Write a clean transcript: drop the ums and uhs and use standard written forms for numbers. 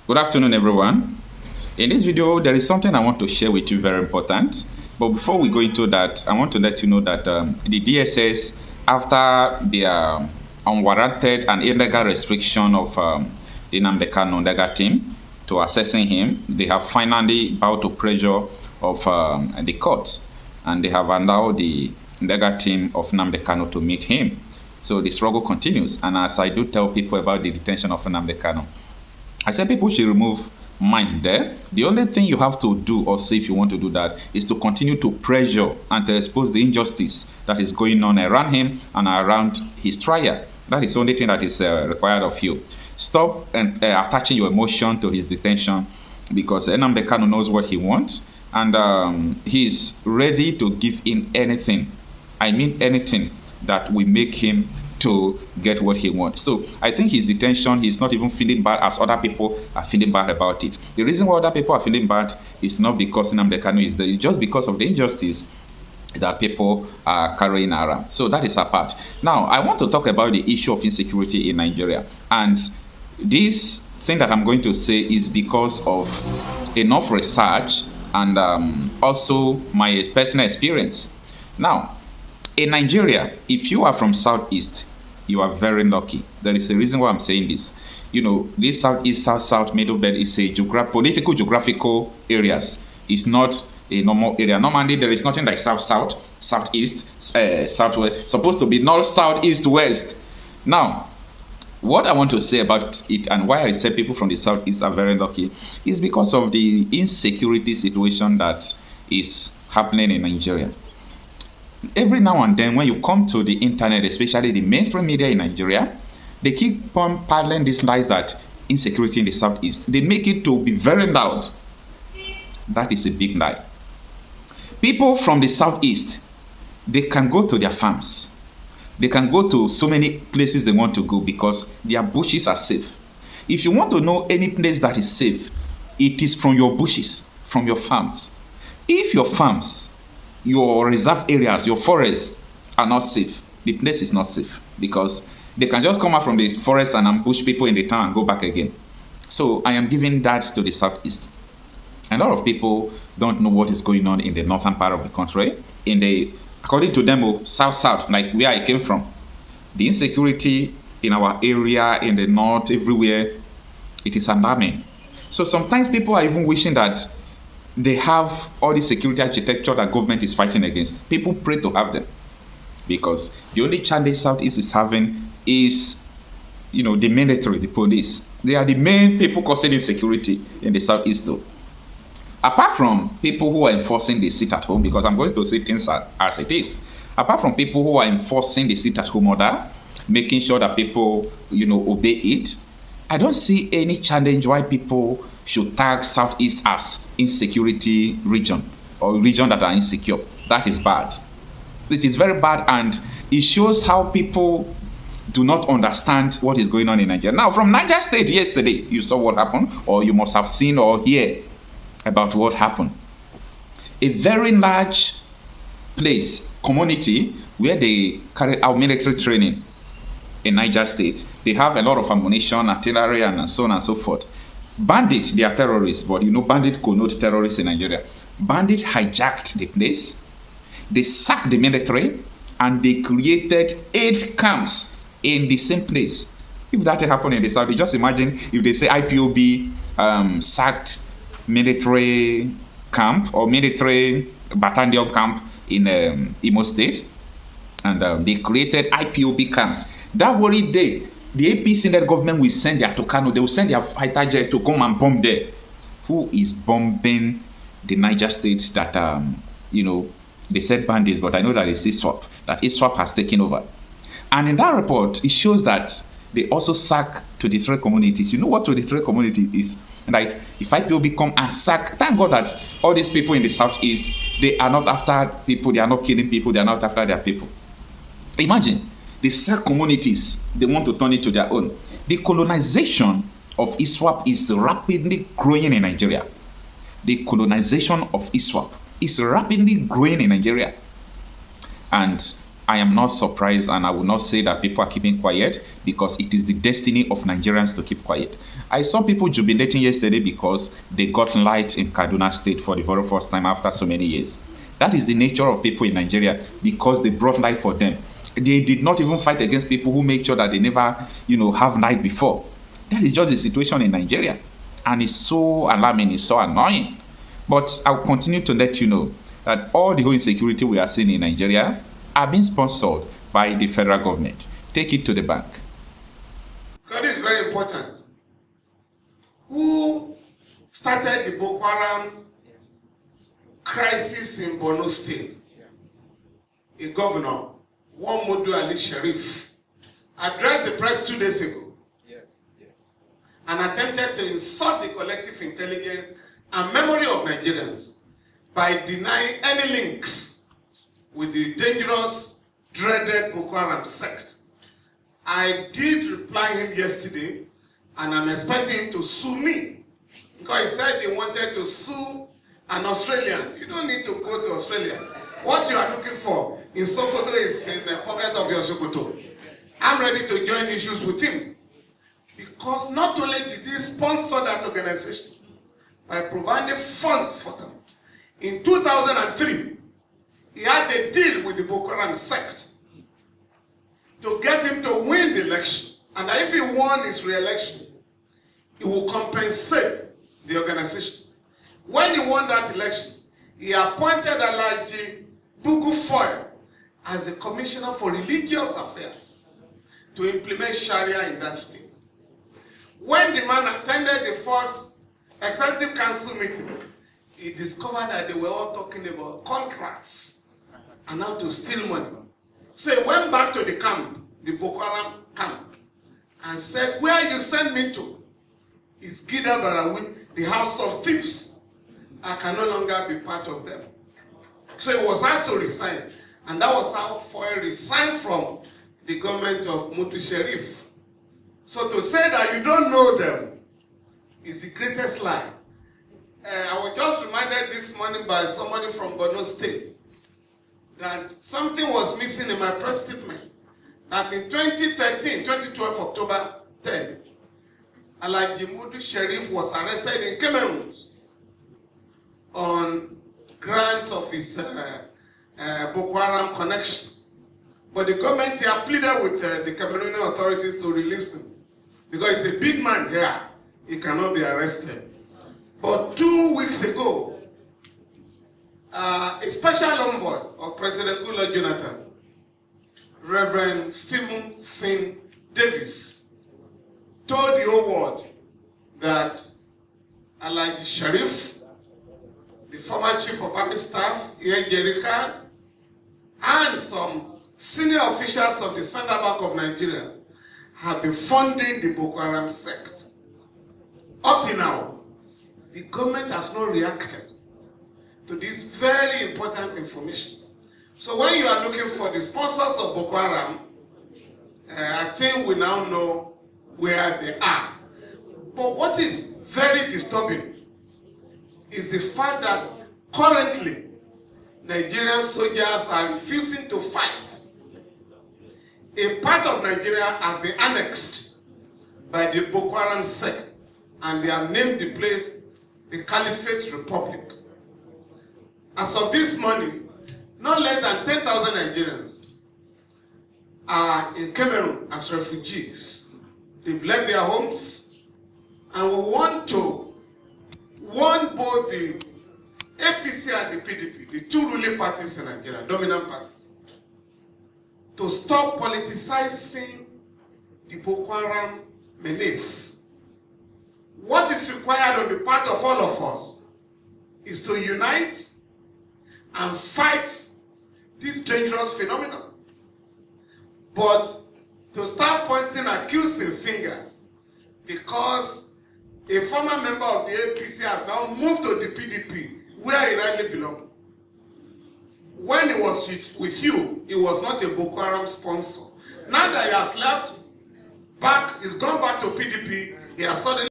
Good afternoon, everyone. In this video, there is something I want to share with you very important. But before we go into that, I want to let you know that the DSS, after their unwarranted and illegal restriction of the Nnamdi Kanu team to assessing him, they have finally bowed to pressure of the courts, and they have allowed the legal team of Nnamdi Kanu to meet him. So the struggle continues. And as I do tell people about the detention of Nnamdi Kanu, I said people should remove mind there. The only thing you have to do or say if you want to do that is to continue to pressure and to expose the injustice that is going on around him and around his trial. That is the only thing that is required of you. Stop attaching your emotion to his detention, because Nnamdi Kanu knows what he wants, and he is ready to give in anything. I mean anything that will make him to get what he wants. So I think his detention, he's not even feeling bad as other people are feeling bad about it. The reason why other people are feeling bad is not because Nnamdi Kanu is there, it's just because of the injustice that people are carrying around. So that is a part. Now, I want to talk about the issue of insecurity in Nigeria. And this thing that I'm going to say is because of enough research and also my personal experience. Now, in Nigeria, if you are from Southeast, you are very lucky. There is a reason why I'm saying this. You know, this Southeast, South, Middle Belt is a political, geographical areas. It's not a normal area. Normally, there is nothing like South, Southeast, Southwest. Supposed to be North, South, East, West. Now, what I want to say about it and why I say people from the Southeast are very lucky is because of the insecurity situation that is happening in Nigeria. Every now and then, when you come to the internet, especially the mainstream media in Nigeria, they keep on peddling these lies that insecurity in the Southeast. They make it to be very loud. That is a big lie. People from the Southeast, they can go to their farms. They can go to so many places they want to go because their bushes are safe. If you want to know any place that is safe, it is from your bushes, from your farms. If your farms, your reserve areas, your forests are not safe, the place is not safe, because they can just come out from the forest and ambush people in the town and go back again. So I am giving that to the Southeast. A lot of people don't know what is going on in the northern part of the country. According to them, south, like where I came from, the insecurity in our area, in the north, everywhere, it is alarming. So sometimes people are even wishing that they have all the security architecture that government is fighting against. People pray to have them, because the only challenge Southeast is having is, the military, the police. They are the main people causing insecurity in the Southeast, though. Apart from people who are enforcing the sit at home, because I'm going to say things as it is. Apart from people who are enforcing the sit at home order, making sure that people, obey it, I don't see any challenge why people should tag Southeast as insecurity region or region that are insecure. That is bad. It is very bad, and it shows how people do not understand what is going on in Nigeria. Now, from Niger State yesterday, you saw what happened, or you must have seen or hear about what happened. A very large community where they carry out military training in Niger State. They have a lot of ammunition, artillery, and so on and so forth. Bandits, they are terrorists, but bandits connote terrorists in Nigeria. Bandits hijacked the place, they sacked the military, and they created 8 camps in the same place. If that happened in the South, just imagine if they say IPOB sacked military camp or military battalion camp in Imo State, and they created IPOB camps. That very day, the APC net government will send their to Kanu. They will send their fighter jet to come and bomb there. Who is bombing the Niger states that, they said bandits, but I know that it's ISWAP, that ISWAP has taken over. And in that report, it shows that they also sack 23 communities. You know what 23 community is? Like, if IPOB come and sack, thank God that all these people in the Southeast, they are not after people, they are not killing people, they are not after their people. Imagine. They sack communities, they want to turn it to their own. The colonization of ISWAP is rapidly growing in Nigeria. The colonization of ISWAP is rapidly growing in Nigeria. And I am not surprised, and I will not say that people are keeping quiet, because it is the destiny of Nigerians to keep quiet. I saw people jubilating yesterday because they got light in Kaduna State for the very first time after so many years. That is the nature of people in Nigeria, because they brought light for them. They did not even fight against people who make sure that they never, have light before. That is just the situation in Nigeria. And it's so alarming, it's so annoying. But I'll continue to let you know that all the whole insecurity we are seeing in Nigeria are being sponsored by the federal government. Take it to the bank. God is very important. Who started the Boko Haram crisis in Borno State? A governor, Modu Ali Sheriff, addressed the press 2 days ago and attempted to insult the collective intelligence and memory of Nigerians by denying any links with the dangerous, dreaded Boko Haram sect. I did reply him yesterday, and I'm expecting him to sue me, because he said he wanted to sue an Australian. You don't need to go to Australia. What you are looking for in Sokoto is in the pocket of your Sokoto. I'm ready to join issues with him, because not only did he sponsor that organization by providing funds for them, in 2003, he had a deal with the Boko Haram sect to get him to win the election. And if he won his re-election, he will compensate the organization. When he won that election, he appointed Alhaji Bugu Foy as the Commissioner for Religious Affairs to implement Sharia in that state. When the man attended the first Executive Council meeting, he discovered that they were all talking about contracts and how to steal money. So he went back to the camp, the Boko Haram camp, and said, where you send me to is Gida Barawi, the house of thieves. I can no longer be part of them. So he was asked to resign, and that was how Foy resigned from the government of Mutu Sharif. So to say that you don't know them is the greatest lie. I was just reminded this morning by somebody from Borno State that something was missing in my press statement. That in 2012 October 10, Alhaji Mudu Sheriff was arrested in Cameroon on grounds of his Boko Haram connection. But the government here pleaded with the Cameroonian authorities to release him, because he's a big man here, he cannot be arrested. But 2 weeks ago, a special envoy of President Goodluck Jonathan, Reverend Stephen Singh Davis, told the whole world that Alhaji Sheriff, the former Chief of Army Staff, Jerika, and some senior officials of the Central Bank of Nigeria have been funding the Boko Haram sect. Up till now, the government has not reacted to this very important information. So when you are looking for the sponsors of Boko Haram, I think we now know where they are. But what is very disturbing is the fact that currently Nigerian soldiers are refusing to fight. A part of Nigeria has been annexed by the Boko Haram sect, and they have named the place the Caliphate Republic. As of this morning, not less than 10,000 Nigerians are in Cameroon as refugees. They've left their homes, and we want to warn both the APC and the PDP, the two ruling parties in Nigeria, dominant parties, to stop politicizing the Boko Haram menace. What is required on the part of all of us is to unite and fight this dangerous phenomenon. But to start pointing accusing fingers because a former member of the APC has now moved to the PDP, where he rightly belongs. When he was with you, he was not a Boko Haram sponsor. Now that he has left back, he's gone back to PDP, he has suddenly